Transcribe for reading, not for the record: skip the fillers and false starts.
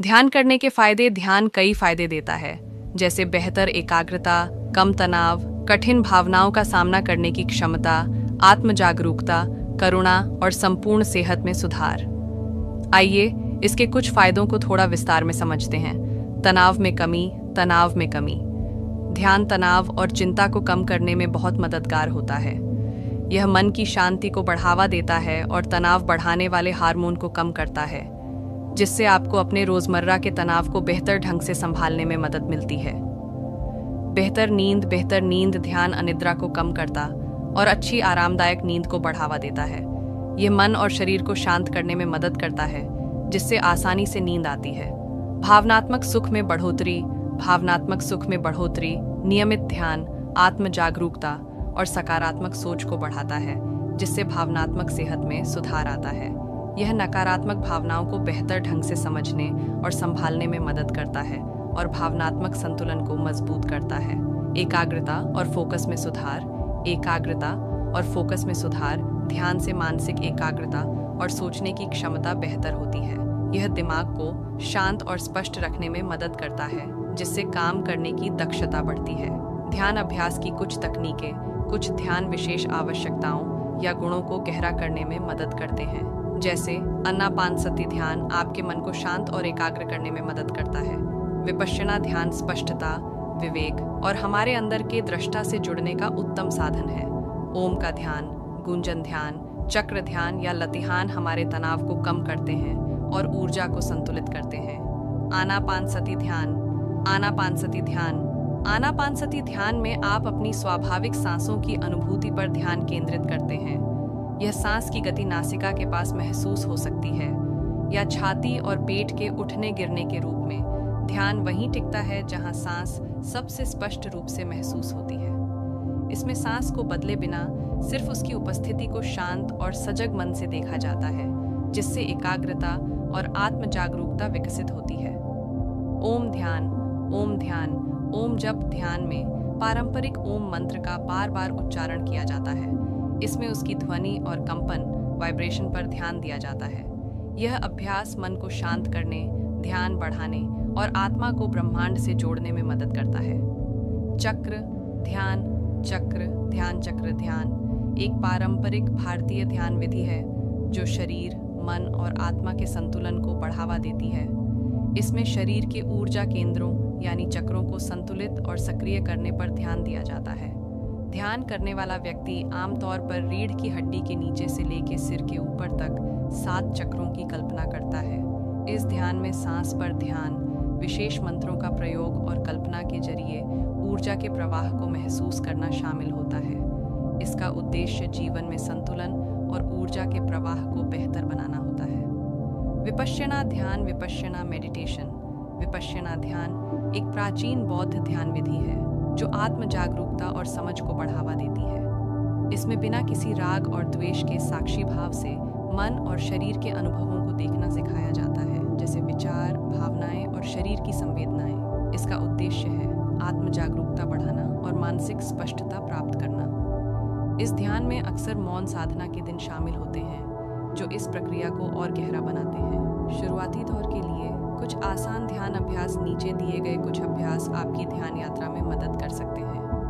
ध्यान करने के फायदे। ध्यान कई फायदे देता है, जैसे बेहतर एकाग्रता, कम तनाव, कठिन भावनाओं का सामना करने की क्षमता, आत्म जागरूकता, करुणा और संपूर्ण सेहत में सुधार। आइए इसके कुछ फायदों को थोड़ा विस्तार में समझते हैं। तनाव में कमी। तनाव में कमी। ध्यान तनाव और चिंता को कम करने में बहुत मददगार होता है। यह मन की शांति को बढ़ावा देता है और तनाव बढ़ाने वाले हार्मोन को कम करता है, जिससे आपको अपने रोजमर्रा के तनाव को बेहतर ढंग से संभालने में मदद मिलती है। बेहतर नींद। बेहतर नींद ध्यान अनिद्रा को कम करता और अच्छी आरामदायक नींद को बढ़ावा देता है। यह मन और शरीर को शांत करने में मदद करता है, जिससे आसानी से नींद आती है। भावनात्मक सुख में बढ़ोतरी। भावनात्मक सुख में बढ़ोतरी नियमित ध्यान, आत्म जागरूकता और सकारात्मक सोच को बढ़ाता है, जिससे भावनात्मक सेहत में सुधार आता है। यह नकारात्मक भावनाओं को बेहतर ढंग से समझने और संभालने में मदद करता है और भावनात्मक संतुलन को मजबूत करता है। एकाग्रता और फोकस में सुधार। एकाग्रता और फोकस में सुधार ध्यान से मानसिक एकाग्रता और सोचने की क्षमता बेहतर होती है। यह दिमाग को शांत और स्पष्ट रखने में मदद करता है, जिससे काम करने की दक्षता बढ़ती है। ध्यान अभ्यास की कुछ तकनीकें कुछ ध्यान विशेष आवश्यकताओं या गुणों को गहरा करने में मदद करते हैं, जैसे आनापानसति ध्यान आपके मन को शांत और एकाग्र करने में मदद करता है। विपश्यना ध्यान स्पष्टता, विवेक और हमारे अंदर के दृष्टा से जुड़ने का उत्तम साधन है। ओम का ध्यान, गुंजन ध्यान, चक्र ध्यान या लतिहान हमारे तनाव को कम करते हैं और ऊर्जा को संतुलित करते हैं। आनापानसति ध्यान। आनापानसति ध्यान। आनापानसति ध्यान में आप अपनी स्वाभाविक सांसों की अनुभूति पर ध्यान केंद्रित करते हैं। यह सांस की गति नासिका के पास महसूस हो सकती है या छाती और पेट के उठने गिरने के रूप में। ध्यान वहीं टिकता है जहां सांस सबसे स्पष्ट रूप से महसूस होती है। इसमें सांस को बदले बिना सिर्फ उसकी उपस्थिति को शांत और सजग मन से देखा जाता है, जिससे एकाग्रता और आत्म जागरूकता विकसित होती है। ओम ध्यान। ओम ध्यान। ओम जप ध्यान में पारंपरिक ओम मंत्र का बार बार उच्चारण किया जाता है। इसमें उसकी ध्वनि और कंपन वाइब्रेशन पर ध्यान दिया जाता है। यह अभ्यास मन को शांत करने, ध्यान बढ़ाने और आत्मा को ब्रह्मांड से जोड़ने में मदद करता है। चक्र ध्यान। चक्र ध्यान। चक्र ध्यान एक पारंपरिक भारतीय ध्यान विधि है जो शरीर, मन और आत्मा के संतुलन को बढ़ावा देती है। इसमें शरीर के ऊर्जा केंद्रों यानी चक्रों को संतुलित और सक्रिय करने पर ध्यान दिया जाता है। ध्यान करने वाला व्यक्ति आमतौर पर रीढ़ की हड्डी के नीचे से लेकर सिर के ऊपर तक 7 चक्रों की कल्पना करता है। इस ध्यान में सांस पर ध्यान, विशेष मंत्रों का प्रयोग और कल्पना के जरिए ऊर्जा के प्रवाह को महसूस करना शामिल होता है। इसका उद्देश्य जीवन में संतुलन और ऊर्जा के प्रवाह को बेहतर बनाना होता है। विपश्यना ध्यान। विपश्यना मेडिटेशन। विपश्यना ध्यान एक प्राचीन बौद्ध ध्यान विधि है जो आत्म जागरूकता और समझ को बढ़ावा देती है। इसमें बिना किसी राग और द्वेष के साक्षी भाव से मन और शरीर के अनुभवों को देखना सिखाया जाता है, जैसे विचार, भावनाएं और शरीर की संवेदनाएं। इसका उद्देश्य है आत्म जागरूकता बढ़ाना और मानसिक स्पष्टता प्राप्त करना। इस ध्यान में अक्सर मौन साधना के दिन शामिल होते हैं, जो इस प्रक्रिया को और गहरा बनाते हैं। शुरुआती दौर के लिए कुछ आसान ध्यान अभ्यास नीचे दिए गए कुछ अभ्यास आपकी ध्यान यात्रा में मदद कर सकते हैं।